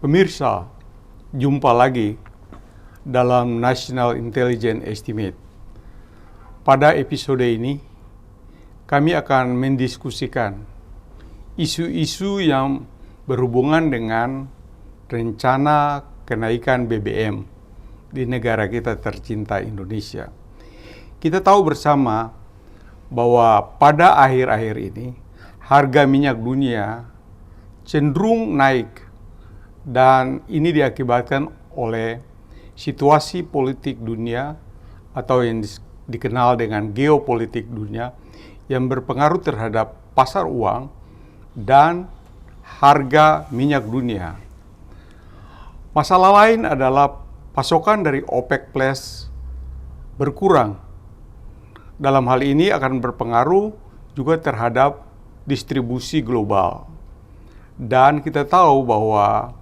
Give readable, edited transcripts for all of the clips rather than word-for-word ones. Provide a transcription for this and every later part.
Pemirsa, jumpa lagi dalam National Intelligence Estimate. Pada episode ini, kami akan mendiskusikan isu-isu yang berhubungan dengan rencana kenaikan BBM di negara kita tercinta Indonesia. Kita tahu bersama bahwa pada akhir-akhir ini, harga minyak dunia cenderung naik. Dan ini diakibatkan oleh situasi politik dunia atau yang dikenal dengan geopolitik dunia yang berpengaruh terhadap pasar uang dan harga minyak dunia. Masalah lain adalah pasokan dari OPEC Plus berkurang. Dalam hal ini akan berpengaruh juga terhadap distribusi global. Dan kita tahu bahwa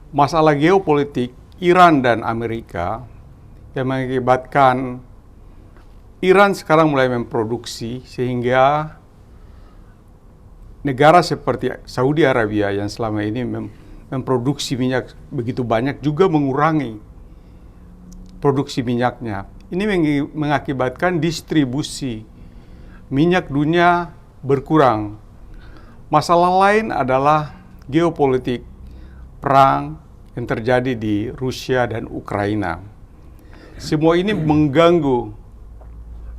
masalah geopolitik Iran dan Amerika yang mengakibatkan Iran sekarang mulai memproduksi sehingga negara seperti Saudi Arabia yang selama ini memproduksi minyak begitu banyak juga mengurangi produksi minyaknya. Ini mengakibatkan distribusi minyak dunia berkurang. Masalah lain adalah geopolitik perang yang terjadi di Rusia dan Ukraina. Semua ini mengganggu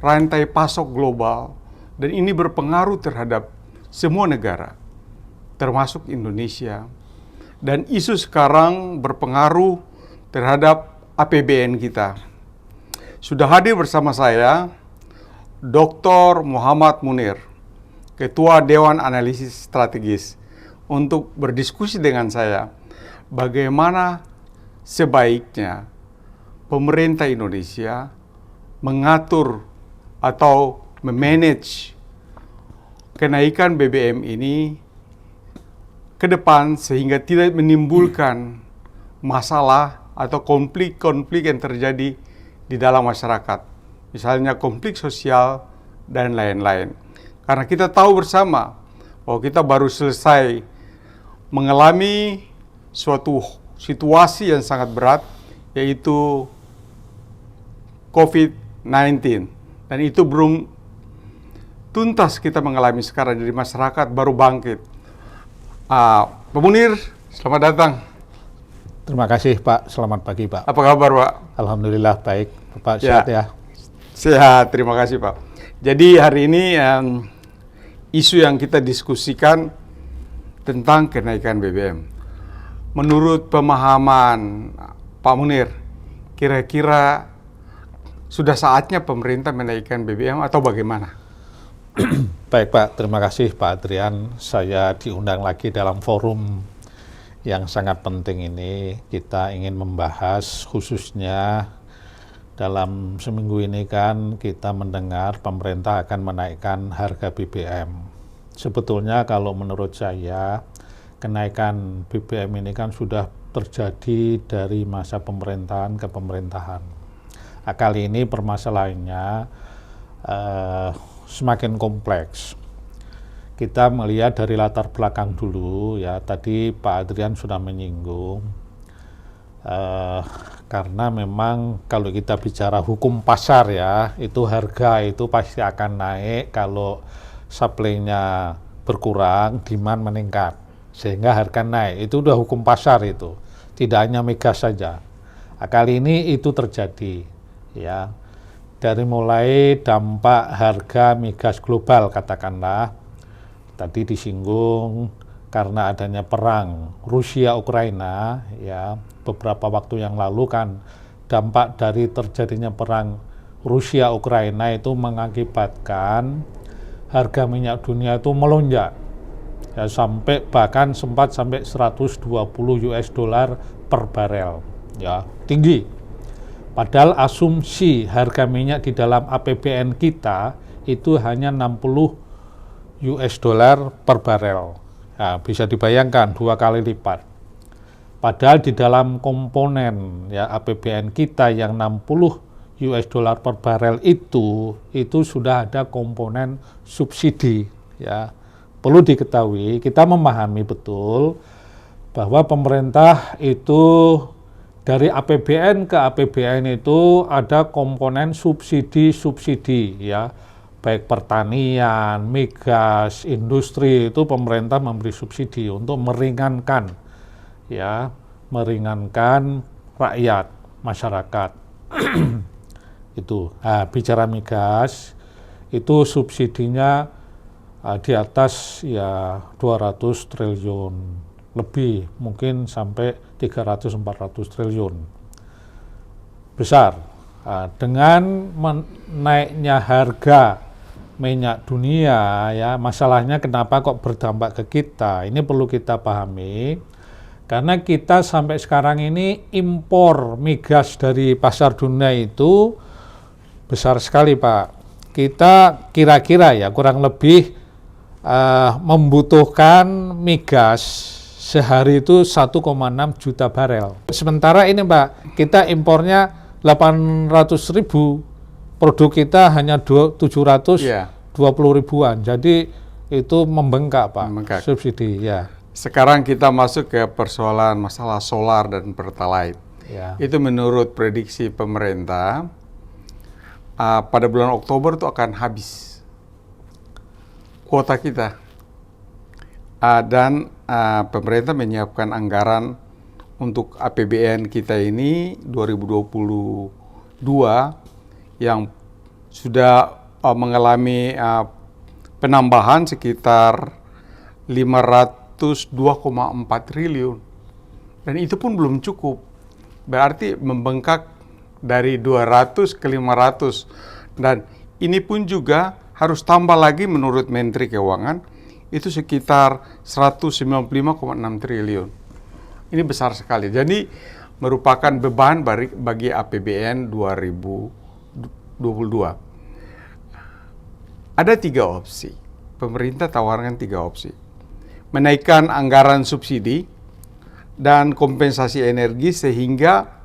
rantai pasok global dan ini berpengaruh terhadap semua negara, termasuk Indonesia. Dan isu sekarang berpengaruh terhadap APBN kita. Sudah hadir bersama saya Dr. Muhammad Munir, Ketua Dewan Analisis Strategis, untuk berdiskusi dengan saya bagaimana sebaiknya pemerintah Indonesia mengatur atau memanage kenaikan BBM ini ke depan sehingga tidak menimbulkan masalah atau konflik-konflik yang terjadi di dalam masyarakat. Misalnya konflik sosial dan lain-lain. Karena kita tahu bersama bahwa kita baru selesai mengalami suatu situasi yang sangat berat, yaitu COVID-19. Dan itu belum tuntas kita mengalami sekarang, jadi masyarakat baru bangkit. Pak Munir, selamat datang. Terima kasih Pak, selamat pagi Pak. Apa kabar Pak? Alhamdulillah baik, Bapak sehat ya? Sehat, terima kasih Pak. Jadi hari ini isu yang kita diskusikan tentang kenaikan BBM. Menurut pemahaman Pak Munir, kira-kira sudah saatnya pemerintah menaikkan BBM atau bagaimana? Baik Pak, terima kasih Pak Adrian. Saya diundang lagi dalam forum yang sangat penting ini. Kita ingin membahas khususnya dalam seminggu ini kan kita mendengar pemerintah akan menaikkan harga BBM. Sebetulnya kalau menurut saya, kenaikan BBM ini kan sudah terjadi dari masa pemerintahan ke pemerintahan. Kali ini permasalahannya semakin kompleks. Kita melihat dari latar belakang dulu ya, tadi Pak Adrian sudah menyinggung karena memang kalau kita bicara hukum pasar ya, itu harga itu pasti akan naik kalau supply-nya berkurang, demand meningkat. Sehingga harga naik, itu udah hukum pasar itu, tidak hanya migas saja. Kali ini itu terjadi, ya, dari mulai dampak harga migas global katakanlah, tadi disinggung karena adanya perang Rusia-Ukraina, ya, beberapa waktu yang lalu kan dampak dari terjadinya perang Rusia-Ukraina itu mengakibatkan harga minyak dunia itu melonjak. Ya, sampai bahkan sempat sampai 120 US dollar per barel, ya, tinggi. Padahal asumsi harga minyak di dalam APBN kita itu hanya 60 US dollar per barel. Ya, bisa dibayangkan 2 kali lipat. Padahal di dalam komponen ya APBN kita yang 60 US dollar per barel itu sudah ada komponen subsidi, ya. Perlu diketahui, kita memahami betul bahwa pemerintah itu dari APBN ke APBN itu ada komponen subsidi-subsidi ya, baik pertanian, migas, industri, itu pemerintah memberi subsidi untuk meringankan ya, meringankan rakyat, masyarakat. Itu. Nah, bicara migas itu subsidinya di atas ya 200 triliun lebih, mungkin sampai 300-400 triliun. Besar. Dengan naiknya harga minyak dunia ya, masalahnya kenapa kok berdampak ke kita? Ini perlu kita pahami. Karena kita sampai sekarang ini impor migas dari pasar dunia itu besar sekali, Pak. Kita kira-kira ya kurang lebih membutuhkan migas sehari itu 1,6 juta barel. Sementara ini Pak, kita impornya 800.000, produk kita hanya 720 ribuan. Jadi itu membengkak Pak, subsidi ya. Sekarang kita masuk ke persoalan masalah solar dan pertalite. Ya. Itu menurut prediksi pemerintah, pada bulan Oktober itu akan habis kuota kita. Dan pemerintah menyiapkan anggaran untuk APBN kita ini 2022 yang sudah mengalami penambahan sekitar 502,4 triliun. Dan itu pun belum cukup. Berarti membengkak dari 200 ke 500. Dan ini pun juga harus tambah lagi menurut Menteri Keuangan, itu sekitar 195,6 triliun. Ini besar sekali. Jadi merupakan beban bagi APBN 2022. Ada 3 opsi. Pemerintah tawarkan 3 opsi. Menaikkan anggaran subsidi dan kompensasi energi sehingga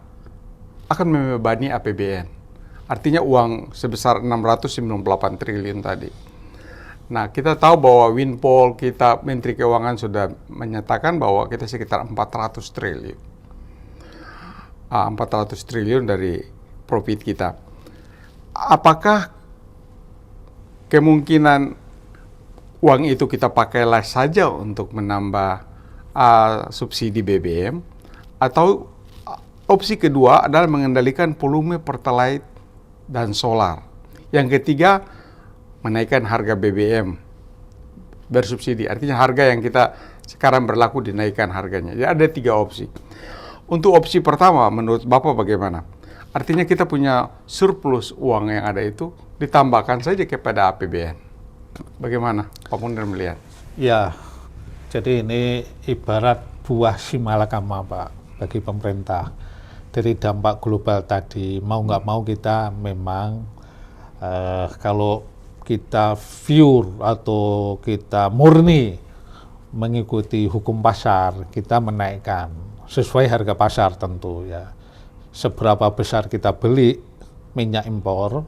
akan membebani APBN. Artinya uang sebesar 698 triliun tadi. Nah, kita tahu bahwa windfall kita, Menteri Keuangan sudah menyatakan bahwa kita sekitar 400 triliun. 400 triliun dari profit kita. Apakah kemungkinan uang itu kita pakailah saja untuk menambah subsidi BBM, atau opsi kedua adalah mengendalikan volume pertalite dan solar. Yang ketiga, menaikkan harga BBM bersubsidi. Artinya harga yang kita sekarang berlaku dinaikkan harganya. Jadi ada 3 opsi. Untuk opsi pertama, menurut Bapak bagaimana? Artinya kita punya surplus uang yang ada itu, ditambahkan saja kepada APBN. Bagaimana Pak Munir melihat? Ya, jadi ini ibarat buah simalakama Pak bagi pemerintah. Dari dampak global tadi, mau nggak mau kita memang kalau kita pure atau kita murni mengikuti hukum pasar, kita menaikkan sesuai harga pasar tentu ya. Seberapa besar kita beli minyak impor,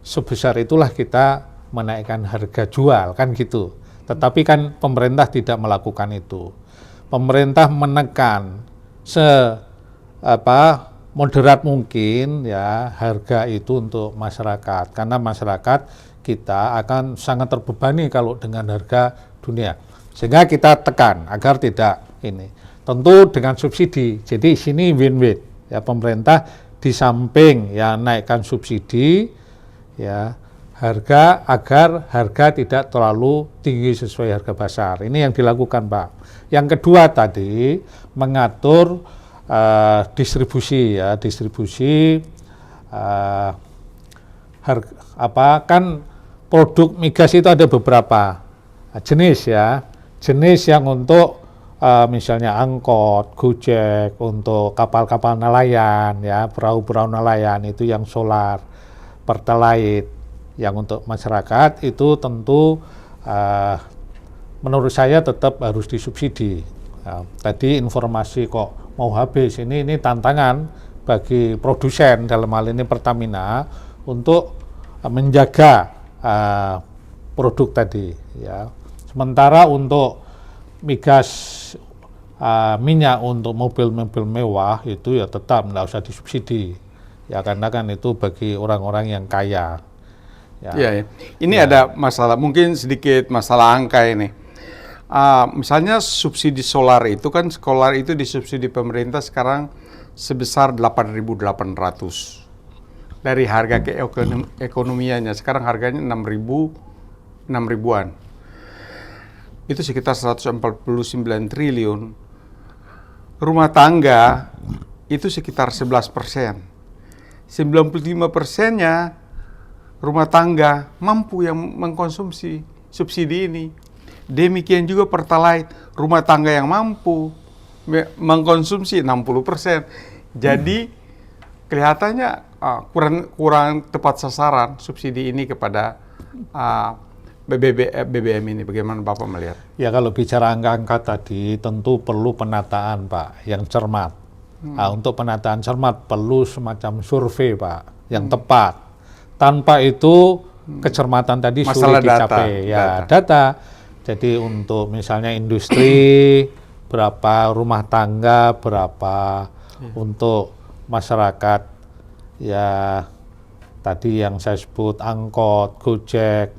sebesar itulah kita menaikkan harga jual, kan gitu. Tetapi kan pemerintah tidak melakukan itu. Pemerintah menekan moderat mungkin ya harga itu untuk masyarakat, karena masyarakat kita akan sangat terbebani kalau dengan harga dunia, sehingga kita tekan agar tidak ini. Tentu dengan subsidi, jadi sini win-win ya, pemerintah di samping ya naikkan subsidi ya harga agar harga tidak terlalu tinggi sesuai harga pasar. Ini yang dilakukan Pak. Yang kedua tadi mengatur distribusi ya, kan produk migas itu ada beberapa jenis ya, jenis yang untuk misalnya angkot, gojek, untuk kapal-kapal nelayan ya, perahu-perahu nelayan itu yang solar, pertalite yang untuk masyarakat itu tentu menurut saya tetap harus disubsidi. Tadi informasi kok mau habis, ini tantangan bagi produsen dalam hal ini Pertamina untuk menjaga produk tadi ya. Sementara untuk migas minyak untuk mobil-mobil mewah itu ya tetap nggak usah disubsidi. Ya karena kan itu bagi orang-orang yang kaya. Ya. Iya, ya. Ini ada masalah, mungkin sedikit masalah angka ini. Misalnya subsidi solar itu kan, solar itu disubsidi pemerintah sekarang sebesar 8.800 dari harga keekonomiannya. Sekarang harganya 6.000-an. Itu sekitar 149 triliun. Rumah tangga itu sekitar 11%. 95%-nya rumah tangga mampu yang mengkonsumsi subsidi ini. Demikian juga Pertalite, rumah tangga yang mampu mengkonsumsi 60%. Jadi kelihatannya kurang tepat sasaran subsidi ini kepada BBM ini. Bagaimana Bapak melihat? Ya kalau bicara angka-angka tadi tentu perlu penataan Pak yang cermat. Untuk penataan cermat perlu semacam survei Pak yang tepat. Tanpa itu kecermatan tadi Masalah sulit dicapai. Data. Jadi untuk misalnya industri berapa, rumah tangga berapa, untuk masyarakat ya tadi yang saya sebut angkot, Gojek,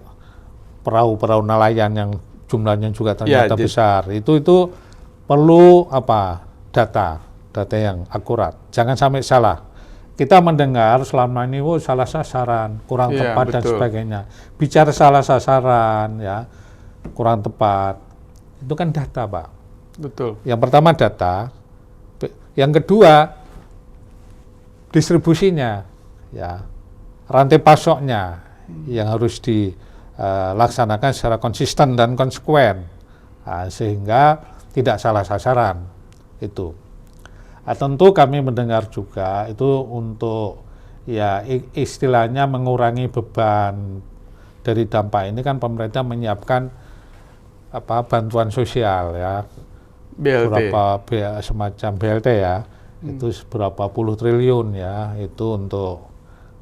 perahu-perahu nelayan yang jumlahnya juga ternyata besar. Itu perlu data yang akurat. Jangan sampai salah. Kita mendengar selama ini salah sasaran, kurang tepat dan sebagainya. Bicara salah sasaran ya, kurang tepat. Itu kan data, Pak. Betul. Yang pertama data, yang kedua distribusinya ya. Rantai pasoknya yang harus dilaksanakan secara konsisten dan konsekuen, sehingga tidak salah sasaran itu. Tentu kami mendengar juga itu untuk ya istilahnya mengurangi beban dari dampak ini kan pemerintah menyiapkan bantuan sosial ya, BLT. semacam BLT ya, itu berapa puluh triliun ya, itu untuk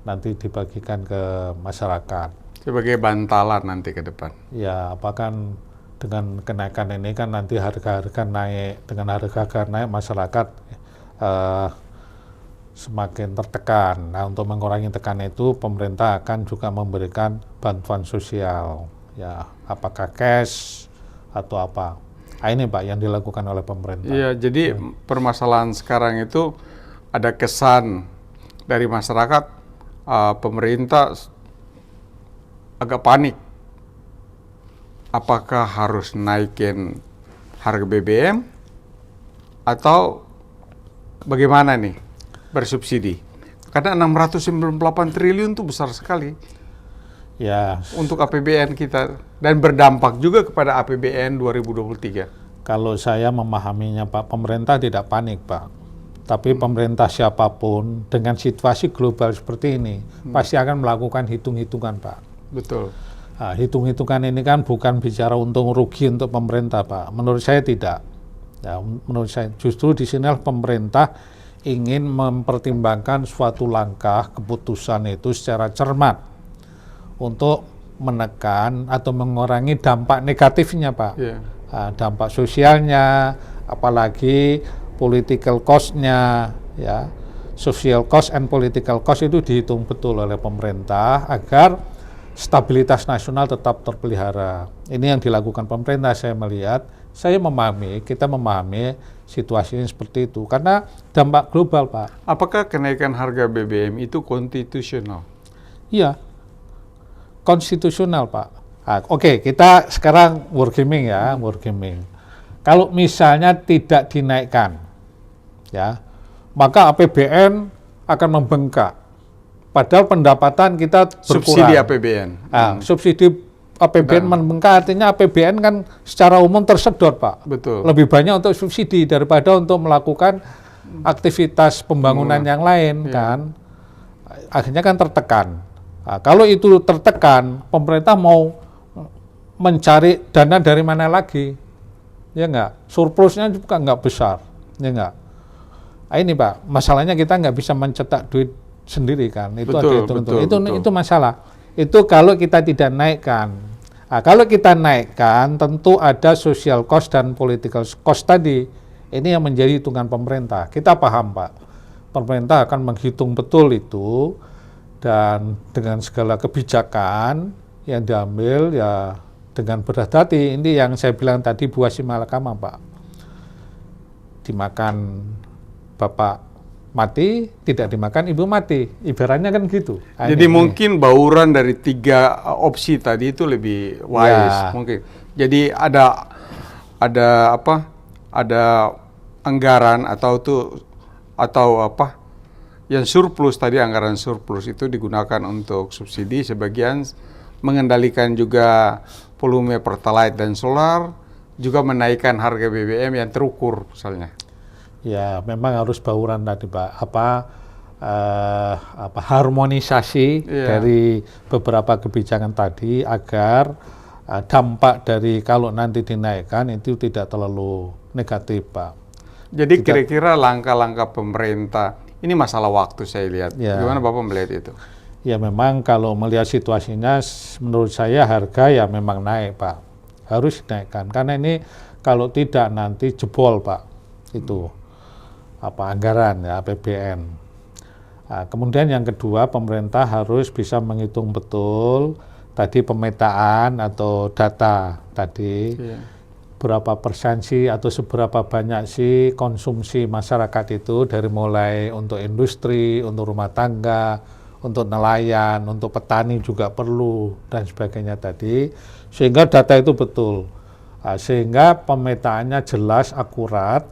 nanti dibagikan ke masyarakat. Sebagai bantalan nanti ke depan. Ya, apakah dengan kenaikan ini kan nanti harga-harga naik, dengan harga naik masyarakat semakin tertekan. Nah, untuk mengurangi tekanan itu pemerintah akan juga memberikan bantuan sosial, ya, apakah cash atau apa. Ini Pak yang dilakukan oleh pemerintah. Iya, jadi permasalahan sekarang itu ada kesan dari masyarakat, pemerintah agak panik. Apakah harus naikin harga BBM atau bagaimana nih bersubsidi? Karena 698 triliun itu besar sekali ya untuk APBN kita dan berdampak juga kepada APBN 2023. Kalau saya memahaminya Pak, pemerintah tidak panik Pak. Tapi pemerintah siapapun dengan situasi global seperti ini pasti akan melakukan hitung-hitungan Pak. Betul. Nah, hitung-hitungan ini kan bukan bicara untung rugi untuk pemerintah Pak. Menurut saya tidak. Ya, menurut saya justru di sini pemerintah ingin mempertimbangkan suatu langkah keputusan itu secara cermat untuk menekan atau mengurangi dampak negatifnya Pak. Dampak sosialnya, apalagi political cost-nya, ya, social cost and political cost itu dihitung betul oleh pemerintah agar stabilitas nasional tetap terpelihara. Ini yang dilakukan pemerintah. Saya memahami, kita memahami situasi ini seperti itu karena dampak global Pak. Apakah kenaikan harga BBM itu konstitusional? Iya, konstitusional Pak. Oke, kita sekarang wargaming ya, wargaming. Kalau misalnya tidak dinaikkan, ya, maka APBN akan membengkak. Padahal pendapatan kita berkurang. Subsidi APBN. Subsidi APBN membengkak artinya APBN kan secara umum tersedot Pak. Betul. Lebih banyak untuk subsidi daripada untuk melakukan aktivitas pembangunan yang lain kan. Akhirnya kan tertekan. Kalau itu tertekan, pemerintah mau mencari dana dari mana lagi? Ya enggak, surplusnya juga enggak besar, ya enggak. Ini Pak, masalahnya kita enggak bisa mencetak duit sendiri kan, itu betul, itu masalah. Itu kalau kita tidak naikkan. Kalau kita naikkan, tentu ada social cost dan political cost tadi Ini yang menjadi hitungan pemerintah. Kita paham, Pak. Pemerintah akan menghitung betul itu, dan dengan segala kebijakan yang diambil ya dengan berhati-hati. Ini yang saya bilang tadi, buah si malakama, Pak. Dimakan bapak mati, tidak dimakan ibu mati. Ibaratnya kan gitu. Jadi mungkin bauran dari 3 opsi tadi itu lebih wise mungkin. Jadi ada apa? Ada anggaran atau apa? Yang surplus tadi, anggaran surplus itu digunakan untuk subsidi, sebagian mengendalikan juga volume pertalite dan solar, juga menaikkan harga BBM yang terukur misalnya. Ya, memang harus bauran tadi, Pak. Harmonisasi dari beberapa kebijakan tadi agar dampak dari kalau nanti dinaikkan itu tidak terlalu negatif, Pak. Jadi kira-kira langkah-langkah pemerintah, ini masalah waktu saya lihat. Gimana Bapak melihat itu? Ya memang kalau melihat situasinya, menurut saya harga ya memang naik, Pak. Harus dinaikkan, karena ini kalau tidak nanti jebol, Pak. Itu anggaran ya, APBN. Nah, kemudian yang kedua, pemerintah harus bisa menghitung betul tadi pemetaan atau data tadi, berapa persen sih atau seberapa banyak sih konsumsi masyarakat itu, dari mulai untuk industri, untuk rumah tangga, untuk nelayan, untuk petani juga perlu, dan sebagainya tadi, sehingga data itu betul. Sehingga pemetaannya jelas, akurat,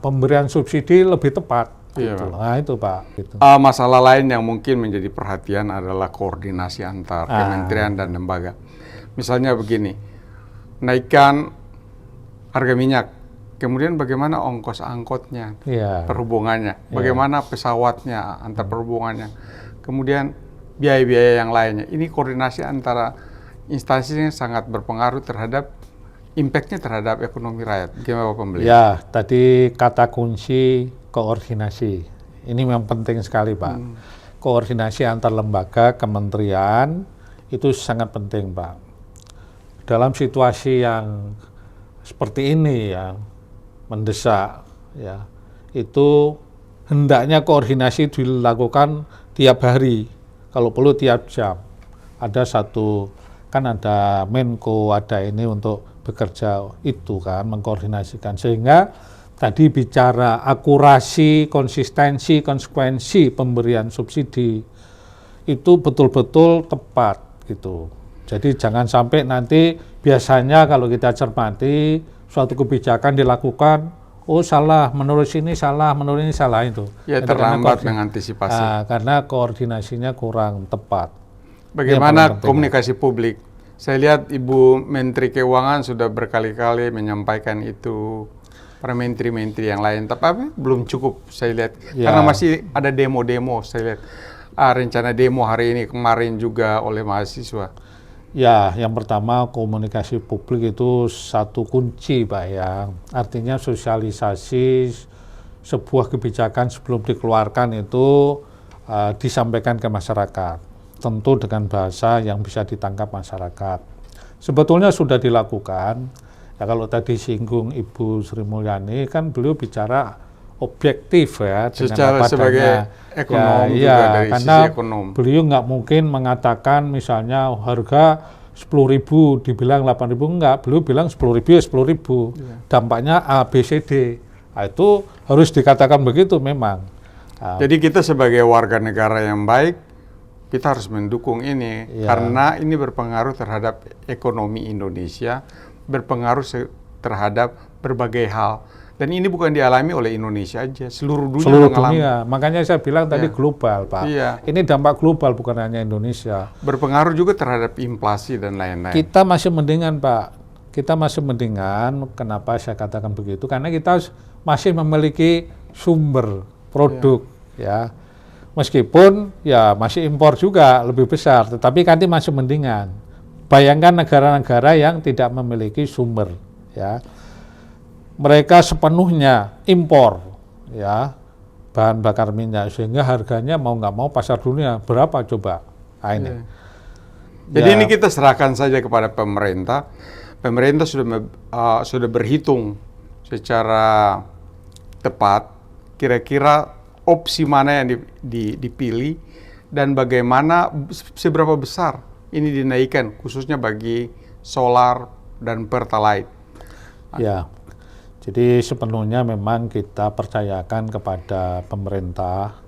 pemberian subsidi lebih tepat. Gitu. Nah itu Pak. Gitu. Masalah lain yang mungkin menjadi perhatian adalah koordinasi antar kementerian dan lembaga. Misalnya begini, naikkan harga minyak, kemudian bagaimana ongkos angkotnya, perhubungannya, bagaimana pesawatnya, antar perhubungannya, kemudian biaya-biaya yang lainnya. Ini koordinasi antara instansinya sangat berpengaruh terhadap impact-nya terhadap ekonomi rakyat. Gimana Bapak melihat? Ya, tadi kata kunci koordinasi. Ini memang penting sekali, Pak. Koordinasi antar lembaga, kementerian, itu sangat penting, Pak. Dalam situasi yang seperti ini ya, mendesak, ya, itu hendaknya koordinasi dilakukan tiap hari, kalau perlu tiap jam. Ada satu, kan ada Menko, ada ini untuk bekerja itu kan, mengkoordinasikan, sehingga tadi bicara akurasi, konsistensi, konsekuensi pemberian subsidi itu betul-betul tepat gitu. Jadi jangan sampai nanti, biasanya kalau kita cermati suatu kebijakan dilakukan, oh salah, menurut sini salah, menurut ini salah, itu. Ya, terlambat mengantisipasi. Karena koordinasinya kurang tepat. Bagaimana komunikasi publik? Saya lihat Ibu Menteri Keuangan sudah berkali-kali menyampaikan itu, para menteri-menteri yang lain, tapi belum cukup saya lihat. Karena masih ada demo-demo, saya lihat. Rencana demo hari ini, kemarin juga oleh mahasiswa. Ya, yang pertama komunikasi publik itu satu kunci, Pak, ya. Artinya sosialisasi sebuah kebijakan sebelum dikeluarkan itu disampaikan ke masyarakat. Tentu dengan bahasa yang bisa ditangkap masyarakat. Sebetulnya sudah dilakukan. Ya, kalau tadi singgung Ibu Sri Mulyani, kan beliau bicara objektif ya, secara sebagai ekonom juga dari karena sisi ekonom. Beliau nggak mungkin mengatakan misalnya harga 10.000 dibilang 8.000, enggak. Beliau bilang 10.000 ya 10.000. Dampaknya A, B, C, D. Nah, itu harus dikatakan begitu memang. Jadi kita sebagai warga negara yang baik, kita harus mendukung ini, karena ini berpengaruh terhadap ekonomi Indonesia, berpengaruh terhadap berbagai hal. Dan ini bukan dialami oleh Indonesia aja, seluruh dunia. Makanya saya bilang tadi global, Pak. Ini dampak global, bukan hanya Indonesia. Berpengaruh juga terhadap inflasi dan lain-lain. Kita masih mendingan, Pak. Kita masih mendingan. Kenapa saya katakan begitu? Karena kita masih memiliki sumber produk, ya. Meskipun ya masih impor juga lebih besar, tetapi kan masih mendingan. Bayangkan negara-negara yang tidak memiliki sumber, ya. Mereka sepenuhnya impor, ya, bahan bakar minyak, sehingga harganya mau nggak mau pasar dunia berapa coba? Nah, ini. Jadi ini kita serahkan saja kepada pemerintah. Pemerintah sudah berhitung secara tepat, kira-kira opsi mana yang dipilih dan bagaimana seberapa besar ini dinaikkan khususnya bagi solar dan pertalite. Ya, jadi sepenuhnya memang kita percayakan kepada pemerintah.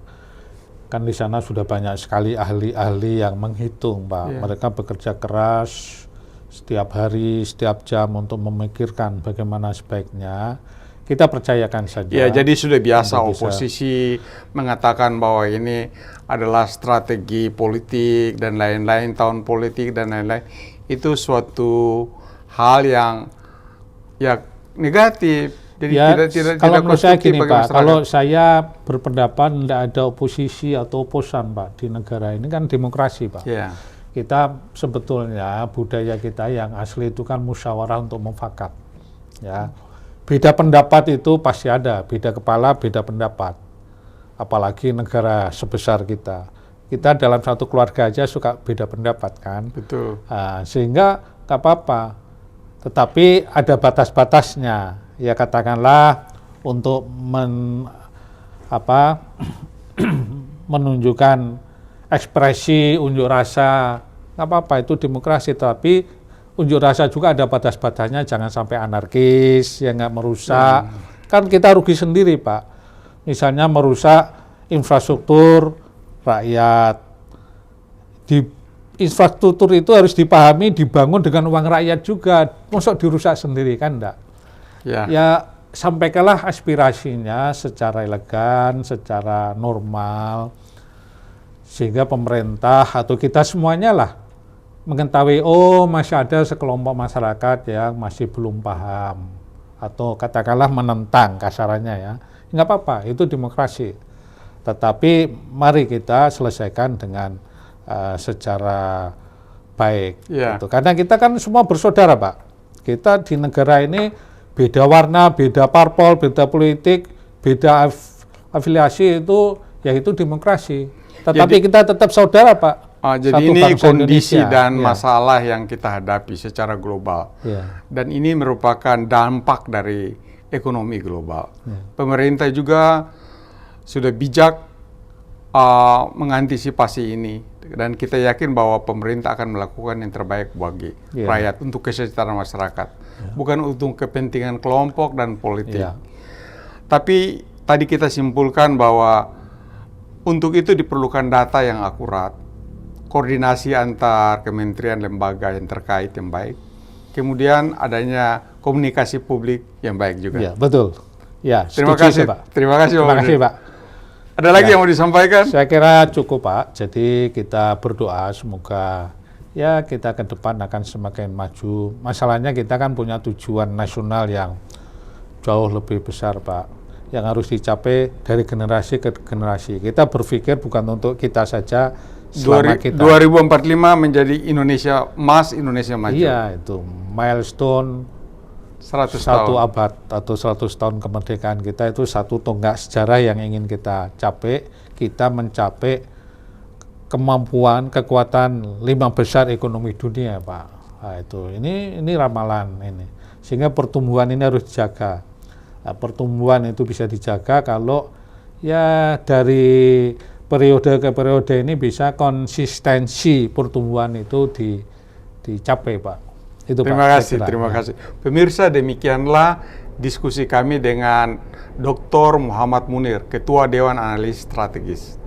Kan di sana sudah banyak sekali ahli-ahli yang menghitung, Pak. Mereka bekerja keras setiap hari, setiap jam untuk memikirkan bagaimana sebaiknya. Kita percayakan saja. Ya, jadi sudah biasa oposisi mengatakan bahwa ini adalah strategi politik dan lain-lain, tahun politik dan lain-lain. Itu suatu hal yang ya negatif. Jadi kalau menurut saya gini, Pak, masyarakat. kalau saya berpendapat tidak ada oposisi atau oposan, Pak, di negara ini kan demokrasi, Pak. Yeah. Kita sebetulnya budaya kita yang asli itu kan musyawarah untuk mufakat. Ya, beda pendapat itu pasti ada, beda kepala, beda pendapat. Apalagi negara sebesar kita. Kita dalam satu keluarga aja suka beda pendapat kan. Betul. Sehingga nggak apa-apa. Tetapi ada batas-batasnya. Ya katakanlah untuk menunjukkan ekspresi unjuk rasa, nggak apa-apa, itu demokrasi. Tapi unjuk rasa juga ada batas-batasnya, jangan sampai anarkis, ya nggak merusak. Kan kita rugi sendiri, Pak. Misalnya merusak infrastruktur rakyat. Di infrastruktur itu harus dipahami dibangun dengan uang rakyat juga. Masa dirusak sendiri kan enggak? Ya sampaikanlah aspirasinya secara elegan, secara normal, sehingga pemerintah atau kita semuanya lah mengetahui, oh masih ada sekelompok masyarakat yang masih belum paham atau katakanlah menentang kasarannya ya. Nggak apa-apa, itu demokrasi. Tetapi mari kita selesaikan dengan secara baik. Gitu. Karena kita kan semua bersaudara, Pak. Kita di negara ini beda warna, beda parpol, beda politik, beda afiliasi, itu yaitu demokrasi. Tetapi jadi, kita tetap saudara, Pak. Jadi ini kondisi Indonesia, dan masalah yang kita hadapi secara global. Dan ini merupakan dampak dari ekonomi global. Pemerintah juga sudah bijak mengantisipasi ini. Dan kita yakin bahwa pemerintah akan melakukan yang terbaik bagi rakyat untuk kesejahteraan masyarakat, bukan untuk kepentingan kelompok dan politik. Tapi tadi kita simpulkan bahwa untuk itu diperlukan data yang akurat, koordinasi antar kementerian lembaga yang terkait yang baik, kemudian adanya komunikasi publik yang baik juga. Ya, betul. Ya, terima kasih, Pak. Terima kasih, Pak. Ada lagi yang mau disampaikan? Saya kira cukup, Pak. Jadi kita berdoa semoga ya kita ke depan akan semakin maju. Masalahnya kita kan punya tujuan nasional yang jauh lebih besar, Pak, yang harus dicapai dari generasi ke generasi. Kita berpikir bukan untuk kita saja. 2045 menjadi Indonesia emas, Indonesia maju. Iya, itu milestone 100 abad atau 100 tahun kemerdekaan kita, itu satu tonggak sejarah yang ingin kita capai. Kita mencapai kemampuan, kekuatan 5 besar ekonomi dunia, Pak. Nah, itu ini ramalan ini. Sehingga pertumbuhan ini harus dijaga. Nah, pertumbuhan itu bisa dijaga kalau ya dari periode ke periode ini bisa konsistensi pertumbuhan itu dicapai, Pak. Itu, terima kasih, terima kasih. Pemirsa, demikianlah diskusi kami dengan Dr. Muhammad Munir, Ketua Dewan Analis Strategis.